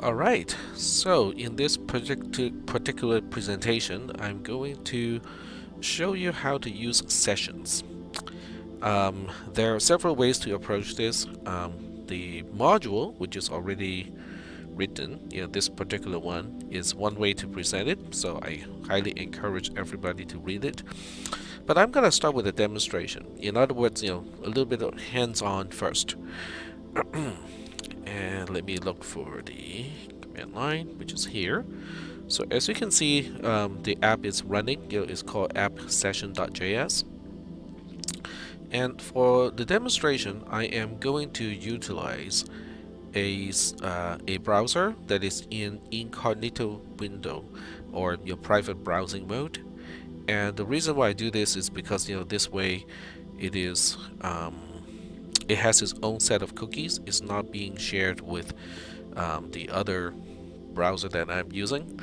Alright, so in this particular presentation, I'm going to show you how to use sessions. There are several ways to approach this. The module, which is already written, this particular one, is one way to present it, so I highly encourage everybody to read it. But I'm going to start with a demonstration. In other words, a little bit of hands-on first. And let me look for the command line, which is here. So as you can see, the app is running. It's called app-session.js. And for the demonstration, I am going to utilize a browser that is in incognito window, or your private browsing mode. And the reason why I do this is because this way it is it has its own set of cookies. It's not being shared with the other browser that I'm using.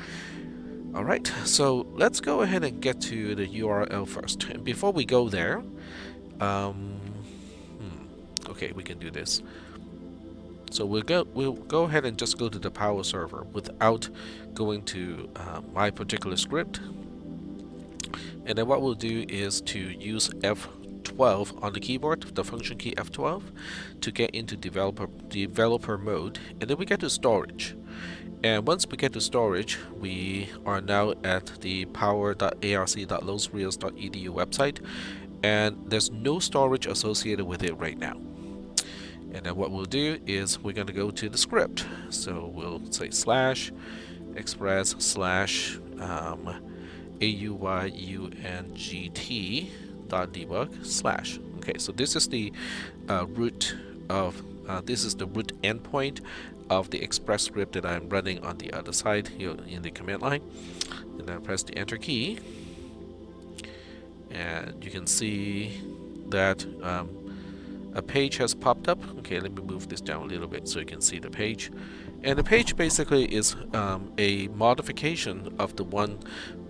Alright, so let's go ahead and get to the URL first. And before we go there, okay, we can do this. So we'll go ahead and just go to the power server without going to my particular script. And then what we'll do is to use F12 on the keyboard, the function key F12, to get into developer mode, and then we get to storage. And once we get to storage, we are now at the power.arc.losreals.edu website, and there's no storage associated with it right now. And then what we'll do is we're going to go to the script. So we'll say /express /auyngt.debug/. Okay, so this is the root of this is the root endpoint of the express script that I'm running on the other side here in the command line. And then press the enter key, and you can see that a page has popped up. Okay, let me move this down a little bit so you can see the page. And the page basically is a modification of the one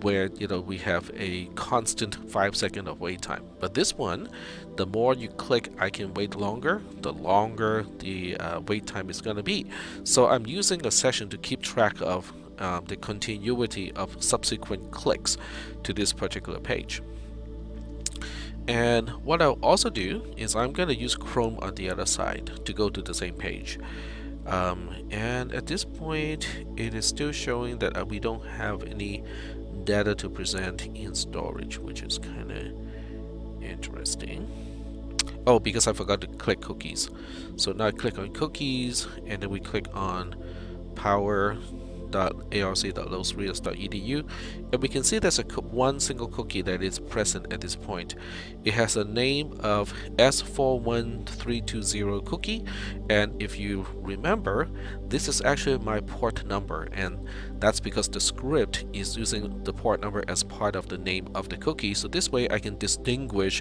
where we have a constant 5-second of wait time. But this one, the more you click I can wait longer, the longer the wait time is going to be. So I'm using a session to keep track of the continuity of subsequent clicks to this particular page. And what I'll also do is I'm going to use Chrome on the other side to go to the same page. And at this point, it is still showing that we don't have any data to present in storage, which is kind of interesting. Oh, because I forgot to click cookies. So now I click on cookies, and then we click on power.arc.losreals.edu, and we can see there's one single cookie that is present at this point. It has a name of S41320 cookie, and if you remember, this is actually my port number, and that's because the script is using the port number as part of the name of the cookie. So this way I can distinguish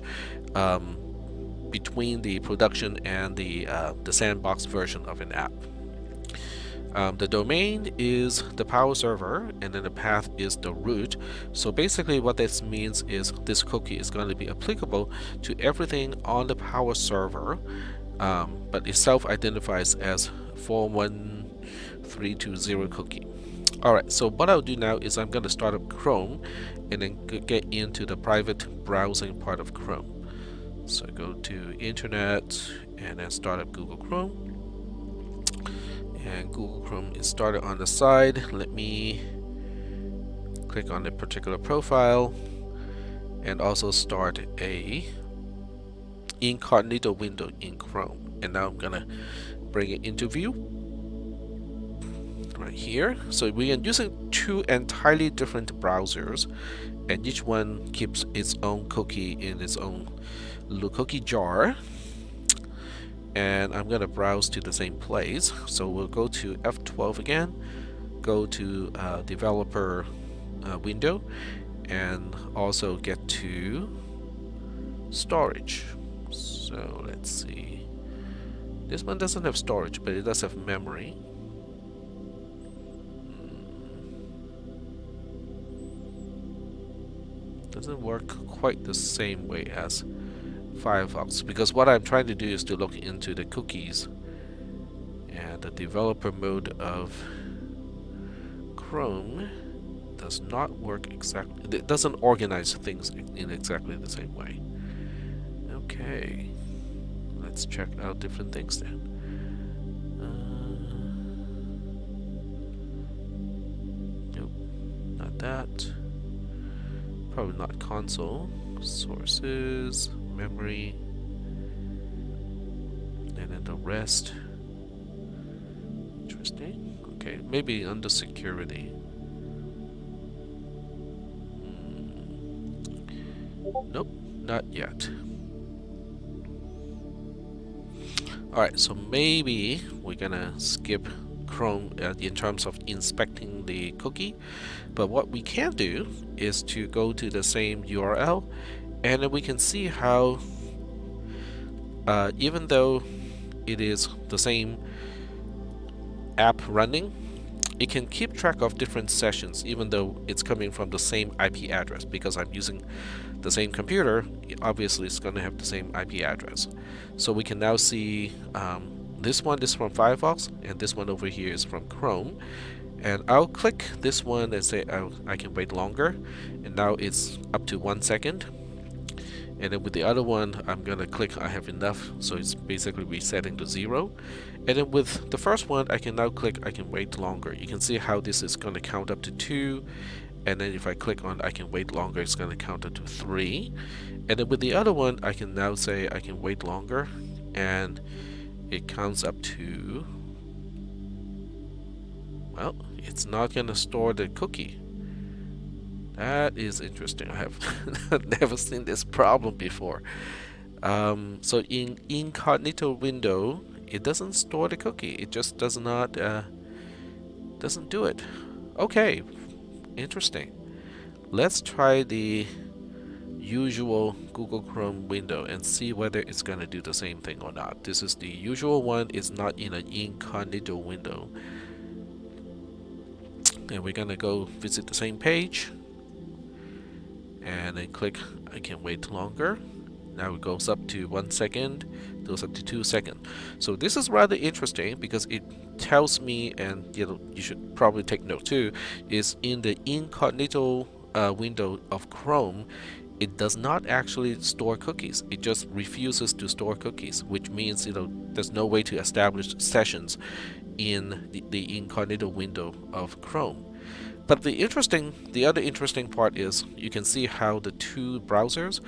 between the production and the sandbox version of an app. The domain is the power server, and then the path is the root. So basically what this means is this cookie is going to be applicable to everything on the power server, but it self-identifies as 41320 cookie. Alright, so what I'll do now is I'm going to start up Chrome and then get into the private browsing part of Chrome. So go to Internet and then start up Google Chrome. And Google Chrome is started on the side. Let me click on the particular profile and also start a incognito window in Chrome. And now I'm gonna bring it into view right here. So we are using two entirely different browsers, and each one keeps its own cookie in its own little cookie jar. And I'm going to browse to the same place. So we'll go to F12 again, go to developer window, and also get to storage. So let's see. This one doesn't have storage, but it does have memory. Doesn't work quite the same way as Firefox, because what I'm trying to do is to look into the cookies and the developer mode of Chrome does not work exactly. It doesn't organize things in exactly the same way. Okay, let's check out different things then. Nope, not that. Probably not console. Sources, memory, and then the rest. Interesting. Okay, maybe under security. Nope, not yet. Alright, so maybe we're gonna skip Chrome in terms of inspecting the cookie, but what we can do is to go to the same URL, and then we can see how even though it is the same app running, it can keep track of different sessions even though it's coming from the same IP address. Because I'm using the same computer, obviously it's going to have the same IP address. So we can now see this one is from Firefox and this one over here is from Chrome. And I'll click this one and say I can wait longer, and now it's up to 1 second. And then with the other one, I'm gonna click I have enough, so it's basically resetting to 0. And then with the first one, I can now click I can wait longer. You can see how this is gonna count up to 2, and then if I click on I can wait longer, it's gonna count up to 3. And then with the other one, I can now say I can wait longer, and it counts up to, well, it's not gonna store the cookie. That is interesting. I have never seen this problem before. So in incognito window, it doesn't store the cookie. It just does not doesn't do it. Okay, interesting. Let's try the usual Google Chrome window and see whether it's gonna do the same thing or not. This is the usual one. It's not in an incognito window. And we're gonna go visit the same page. And then click I can wait longer. Now it goes up to 1 second, goes up to 2 seconds. So this is rather interesting because it tells me, and you should probably take note too, is in the incognito window of Chrome, it does not actually store cookies. It just refuses to store cookies, which means there's no way to establish sessions in the incognito window of Chrome. But the other interesting part is you can see how the two browsers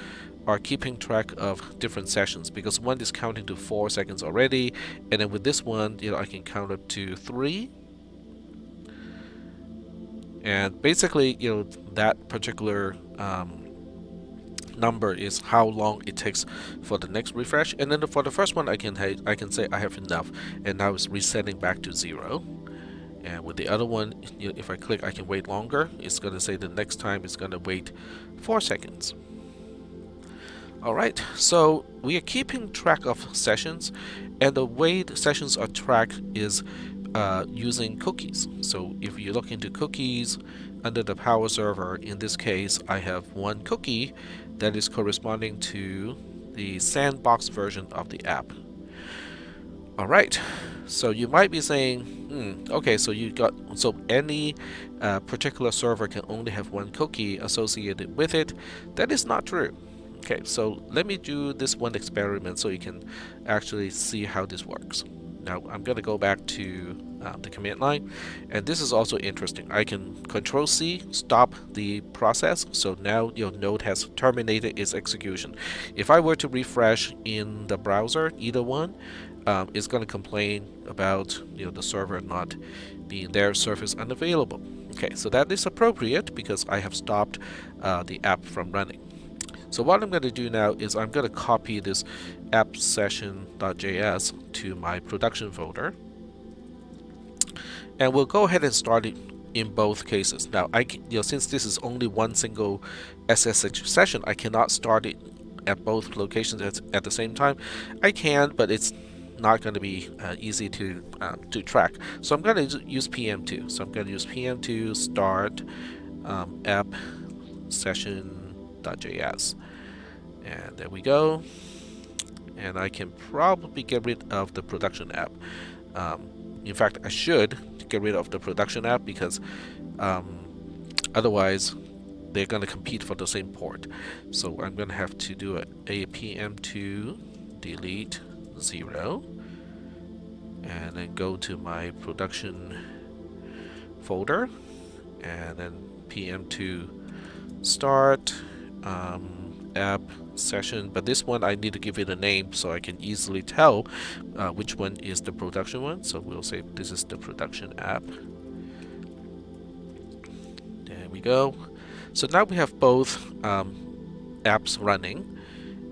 are keeping track of different sessions, because one is counting to 4 seconds already, and then with this one, I can count up to 3. And basically, that particular number is how long it takes for the next refresh. And then for the first one, I can say I have enough, and now it's resetting back to 0. And with the other one, if I click I can wait longer, it's going to say the next time it's going to wait 4 seconds. Alright, so we are keeping track of sessions, and the way the sessions are tracked is using cookies. So if you look into cookies under the power server, in this case I have one cookie that is corresponding to the sandbox version of the app. Alright, so you might be saying, okay, so any particular server can only have one cookie associated with it. That is not true. Okay, so let me do this one experiment so you can actually see how this works. Now I'm going to go back to the command line, and this is also interesting. I can Control-C, stop the process, so now your node has terminated its execution. If I were to refresh in the browser, either one, it's going to complain about the server not being there, service unavailable. Okay, so that is appropriate because I have stopped the app from running. So what I'm going to do now is I'm going to copy this app session.js to my production folder, and we'll go ahead and start it in both cases. Now, since this is only one single SSH session, I cannot start it at both locations at the same time. I can, but it's not going to be easy to track. So I'm going to use PM2. So I'm going to use PM2 start app session.js, and there we go. And I can probably get rid of the production app. In fact, I should get rid of the production app because Otherwise, they're going to compete for the same port. So I'm going to have to do a PM2 delete 0, and then go to my production folder, and then PM2 start app session. But this one I need to give it a name so I can easily tell which one is the production one. So we'll say this is the production app. There we go. So now we have both apps running,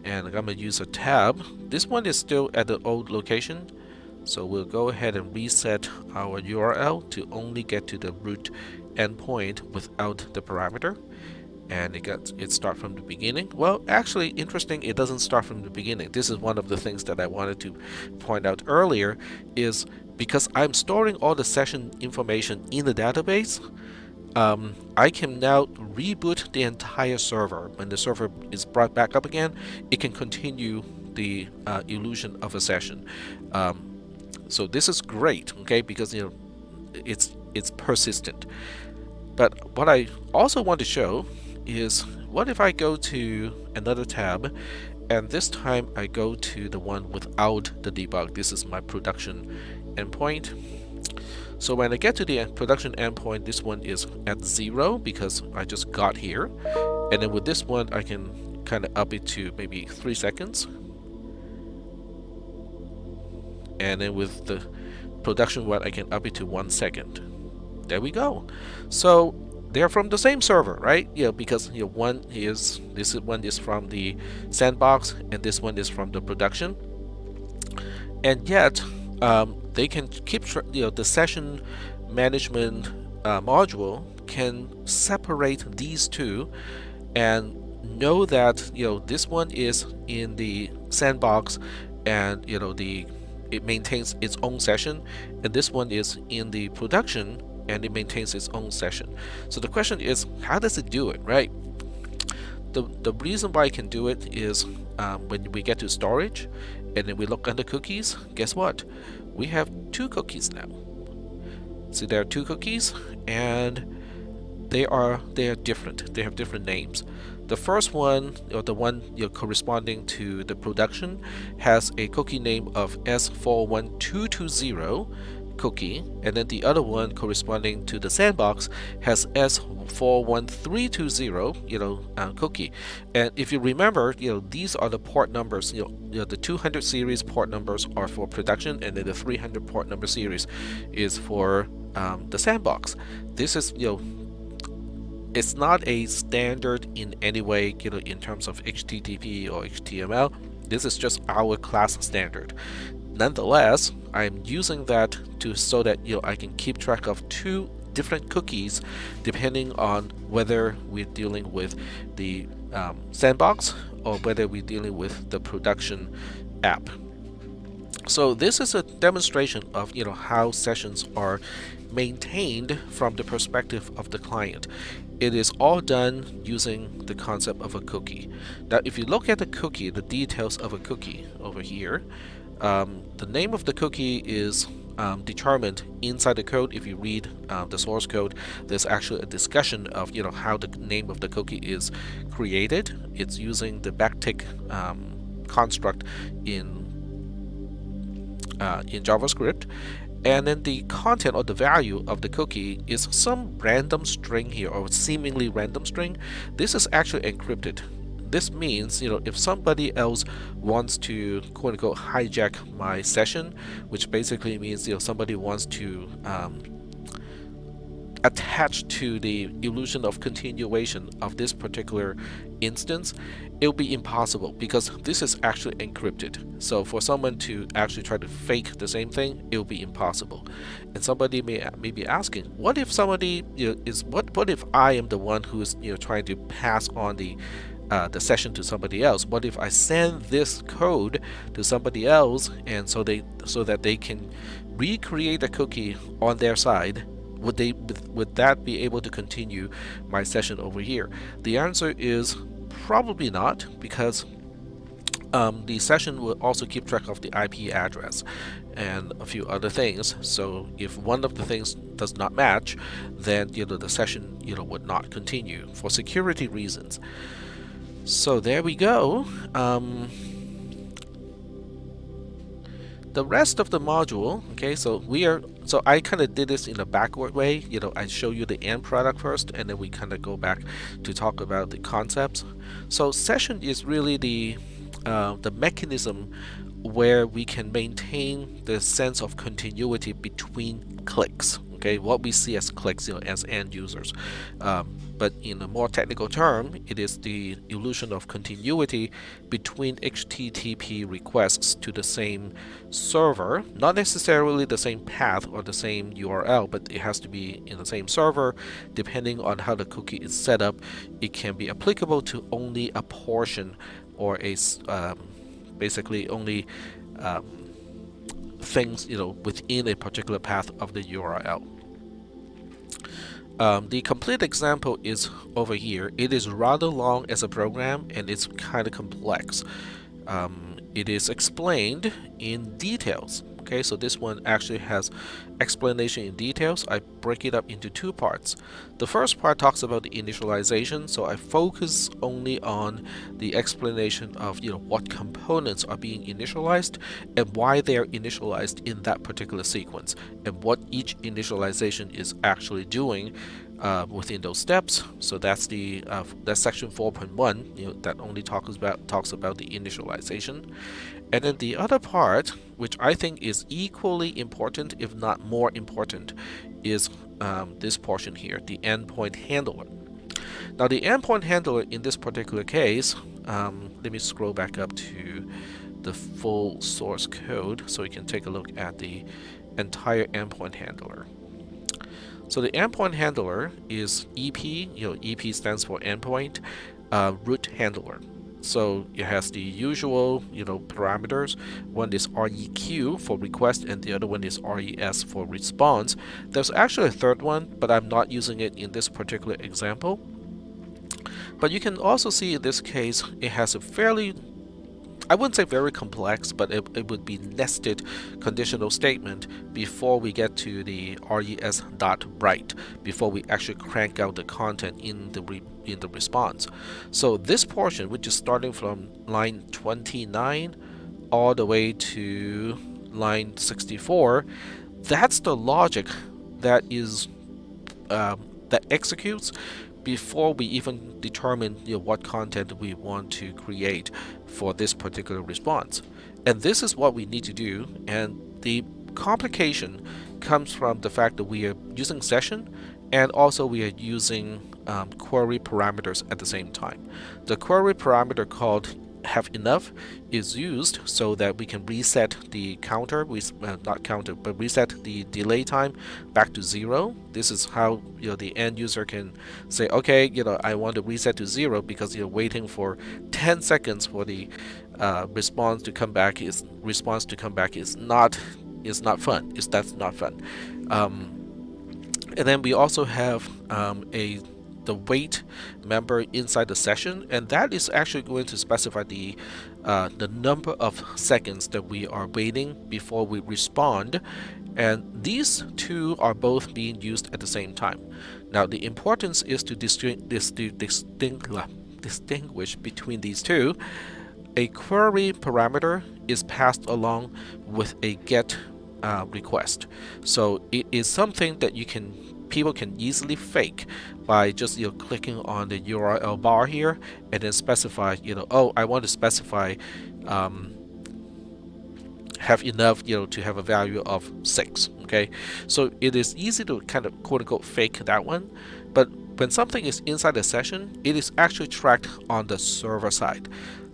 and I'm going to use a tab. This one is still at the old location, so we'll go ahead and reset our URL to only get to the root endpoint without the parameter, and it start from the beginning. Well, actually, interesting, it doesn't start from the beginning. This is one of the things that I wanted to point out earlier, is because I'm storing all the session information in the database, I can now reboot the entire server. When the server is brought back up again, it can continue the illusion of a session. So this is great, okay, because it's persistent. But what I also want to show is, what if I go to another tab, and this time I go to the one without the debug. This is my production endpoint. So when I get to the production endpoint, this one is at 0 because I just got here. And then with this one, I can kind of up it to maybe 3 seconds. And then with the production one, I can up it to 1 second. There we go. So they're from the same server, right? Yeah, because this one is from the sandbox, and this one is from the production. And yet, they can keep the session management module can separate these two and know that this one is in the sandbox, and it maintains its own session, and this one is in the production and it maintains its own session. So the question is, how does it do it, right? The reason why it can do it is when we get to storage and then we look under cookies, guess what? We have 2 cookies now. See, there are 2 cookies, and they are different. They have different names. The first one, or the one corresponding to the production, has a cookie name of S41220 cookie, and then the other one corresponding to the sandbox has S41320 cookie. And if you remember, these are the port numbers. The 200 series port numbers are for production, and then the 300 port number series is for the sandbox. This is it's not a standard in any way, in terms of HTTP or HTML. This is just our class standard. Nonetheless, I'm using that so that I can keep track of 2 different cookies depending on whether we're dealing with the sandbox or whether we're dealing with the production app. So this is a demonstration of how sessions are maintained from the perspective of the client. It is all done using the concept of a cookie. Now, if you look at the cookie, the details of a cookie over here, the name of the cookie is determined inside the code. If you read the source code, there's actually a discussion of how the name of the cookie is created. It's using the backtick construct in JavaScript, and then the content or the value of the cookie is some random string here, or seemingly random string. This is actually encrypted. This means, if somebody else wants to quote-unquote hijack my session, which basically means somebody wants to attach to the illusion of continuation of this particular instance, it'll be impossible because this is actually encrypted. So for someone to actually try to fake the same thing, it'll be impossible. And somebody may be asking, what if somebody what if I am the one who is trying to pass on the session to somebody else? What if I send this code to somebody else, and so that they can recreate a cookie on their side? Would that be able to continue my session over here? The answer is probably not, because The session will also keep track of the IP address and a few other things. So if one of the things does not match, then the session would not continue for security reasons. So there we go. The rest of the module, okay, so I kind of did this in a backward way. I show you the end product first, and then we kind of go back to talk about the concepts. So session is really the mechanism where we can maintain the sense of continuity between clicks. Okay, what we see as clicks, as end users. But in a more technical term, it is the illusion of continuity between HTTP requests to the same server, not necessarily the same path or the same URL, but it has to be in the same server. Depending on how the cookie is set up, it can be applicable to only a portion or basically only things within a particular path of the URL. The complete example is over here. It is rather long as a program, and it's kind of complex. It is explained in details. Okay, so this one actually has explanation in details. I break it up into two parts. The first part talks about the initialization, so I focus only on the explanation of what components are being initialized and why they are initialized in that particular sequence, and what each initialization is actually doing within those steps. So that's that's section 4.1. That only talks about the initialization. And then the other part, which I think is equally important, if not more important, is this portion here, the endpoint handler. Now, the endpoint handler in this particular case, let me scroll back up to the full source code so you can take a look at the entire endpoint handler. So the endpoint handler is EP. EP stands for endpoint root handler. So it has the usual, parameters. One is REQ for request, and the other one is RES for response. There's actually a third one, but I'm not using it in this particular example. But you can also see in this case, it has a fairly, I wouldn't say very complex, but it would be nested conditional statement before we get to the res.write, before we actually crank out the content in the response. So this portion, which is starting from line 29 all the way to line 64, that's the logic that is that executes before we even determine what content we want to create for this particular response. And this is what we need to do, and the complication comes from the fact that we are using session, and also we are using query parameters at the same time. The query parameter called have enough is used so that we can reset the counter, not counter, but reset the delay time back to 0. This is how the end user can say, okay, I want to reset to 0 because you're waiting for 10 seconds for the response to come back. Is not fun. That's not fun. And then we also have the wait member inside the session, and that is actually going to specify the number of seconds that we are waiting before we respond, and these two are both being used at the same time. Now the importance is to distinguish between these two. A query parameter is passed along with a get request, so it is something that people can easily fake by just clicking on the URL bar here and then specify oh, I want to specify have enough to have a value of 6. Okay, so it is easy to kind of quote unquote fake that one, but when something is inside the session, it is actually tracked on the server side.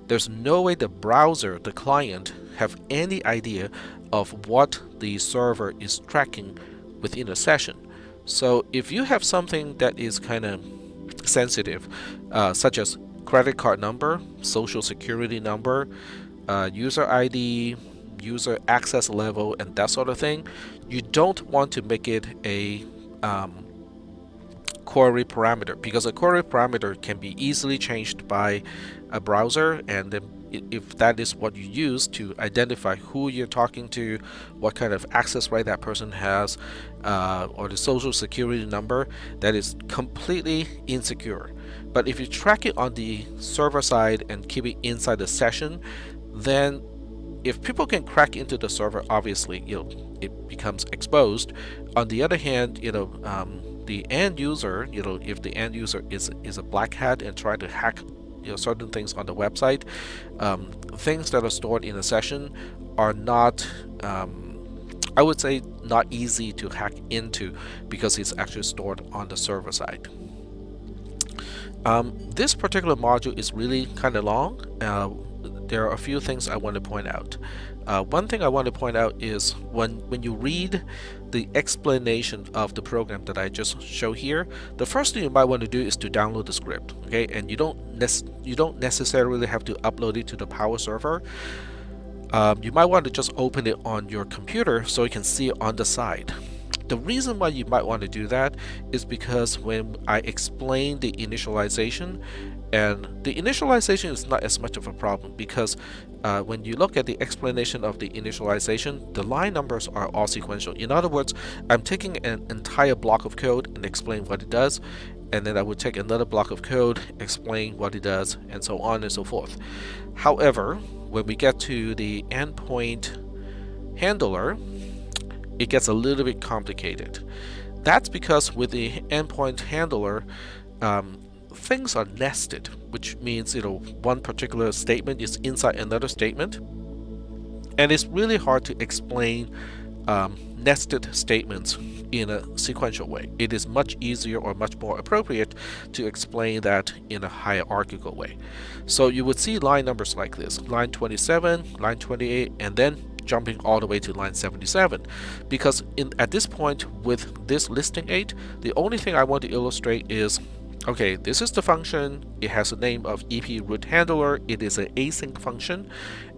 There's no way the browser, the client, have any idea of what the server is tracking within a session. So if you have something that is kind of sensitive, such as credit card number, social security number, user ID, user access level, and that sort of thing, you don't want to make it a query parameter, because a query parameter can be easily changed by a browser, and then if that is what you use to identify who you're talking to, what kind of access right that person has, or the social security number, that is completely insecure. But if you track it on the server side and keep it inside the session, then if people can crack into the server, obviously, it becomes exposed. On the other hand, the end user, if the end user is a black hat and try to hack, certain things on the website, things that are stored in a session are not, I would say, not easy to hack into because it's actually stored on the server side. This particular module is really kind of long. There are a few things I want to point out. One thing I want to point out is when you read the explanation of the program that I just show here, the first thing you might want to do is to download the script, okay? And you don't necessarily have to upload it to the Power server. You might want to just open it on your computer so you can see it on the side. The reason why you might want to do that is because when I explain the initialization, and the initialization is not as much of a problem because when you look at the explanation of the initialization, the line numbers are all sequential. In other words, I'm taking an entire block of code and explain what it does, and then I would take another block of code, explain what it does, and so on and so forth. However, when we get to the endpoint handler, it gets a little bit complicated. That's because with the endpoint handler, things are nested, which means one particular statement is inside another statement, and it's really hard to explain nested statements in a sequential way. It is much easier or much more appropriate to explain that in a hierarchical way. So you would see line numbers like this: line 27, line 28, and then jumping all the way to line 77, because at this point with this listing 8, the only thing I want to illustrate is, okay, this is the function, it has a name of EP root handler, it is an async function,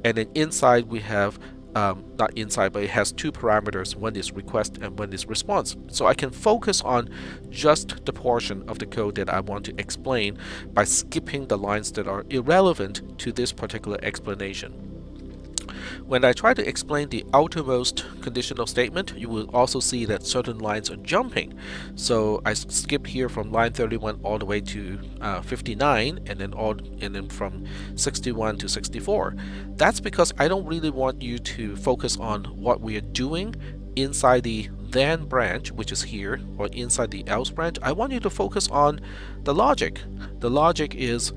and then inside we have not inside, but it has two parameters, one is request and one is response. So I can focus on just the portion of the code that I want to explain by skipping the lines that are irrelevant to this particular explanation. When I try to explain the outermost conditional statement, you will also see that certain lines are jumping. So I skip here from line 31 all the way to 59, and then from 61 to 64. That's because I don't really want you to focus on what we are doing inside the then branch, which is here, or inside the else branch. I want you to focus on the logic. The logic is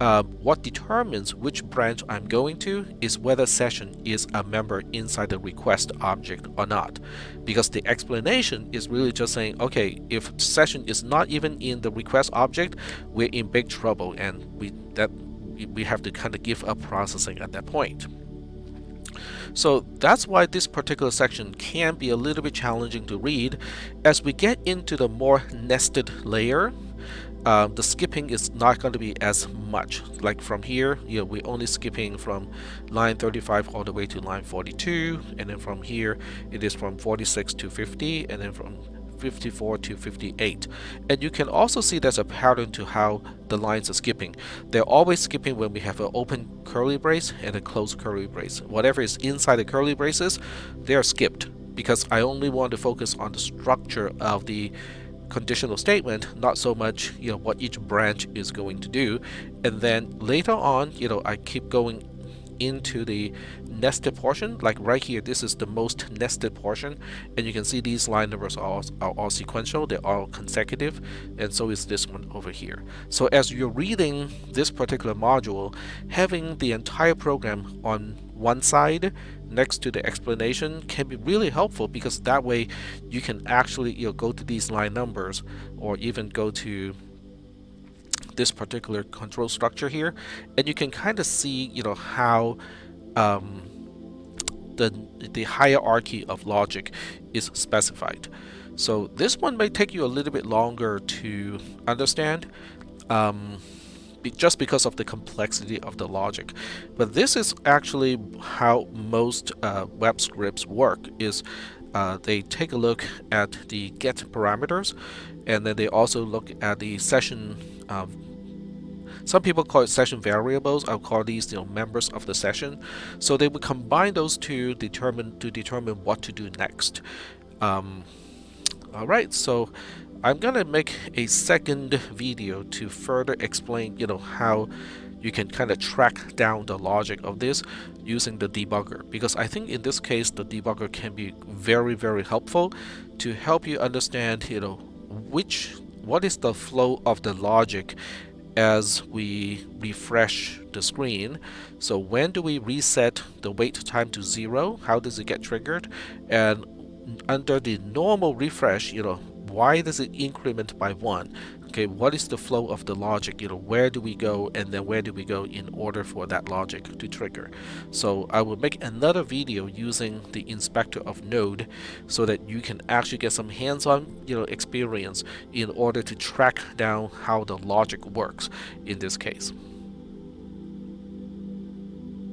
what determines which branch I'm going to is whether session is a member inside the request object or not. Because the explanation is really just saying, okay, if session is not even in the request object, we're in big trouble, and we have to kind of give up processing at that point. So that's why this particular section can be a little bit challenging to read. As we get into the more nested layer, the skipping is not going to be as much. Like from here, we're only skipping from line 35 all the way to line 42, and then from here it is from 46 to 50, and then from 54 to 58. And you can also see there's a pattern to how the lines are skipping. They're always skipping when we have an open curly brace and a closed curly brace. Whatever is inside the curly braces, they are skipped, because I only want to focus on the structure of the conditional statement, not so much what each branch is going to do. And then later on, I keep going into the nested portion. Like right here, this is the most nested portion, and you can see these line numbers are all sequential, they're all consecutive, and so is this one over here. So as you're reading this particular module, having the entire program on one side next to the explanation can be really helpful, because that way you can actually go to these line numbers, or even go to this particular control structure here, and you can kind of see how the hierarchy of logic is specified. So this one may take you a little bit longer to understand, just because of the complexity of the logic. But this is actually how most web scripts work, is they take a look at the get parameters, and then they also look at the session Some people call it session variables. I'll call these, members of the session. So they would combine those two to determine what to do next. Um, all right, so I'm gonna make a second video to further explain, how you can kind of track down the logic of this using the debugger, because I think in this case the debugger can be very, very helpful to help you understand, what is the flow of the logic as we refresh the screen. So when do we reset the wait time to 0? How does it get triggered? And under the normal refresh, why does it increment by 1? Okay, what is the flow of the logic? Where do we go, and then where do we go in order for that logic to trigger? So I will make another video using the inspector of node so that you can actually get some hands-on, experience in order to track down how the logic works in this case.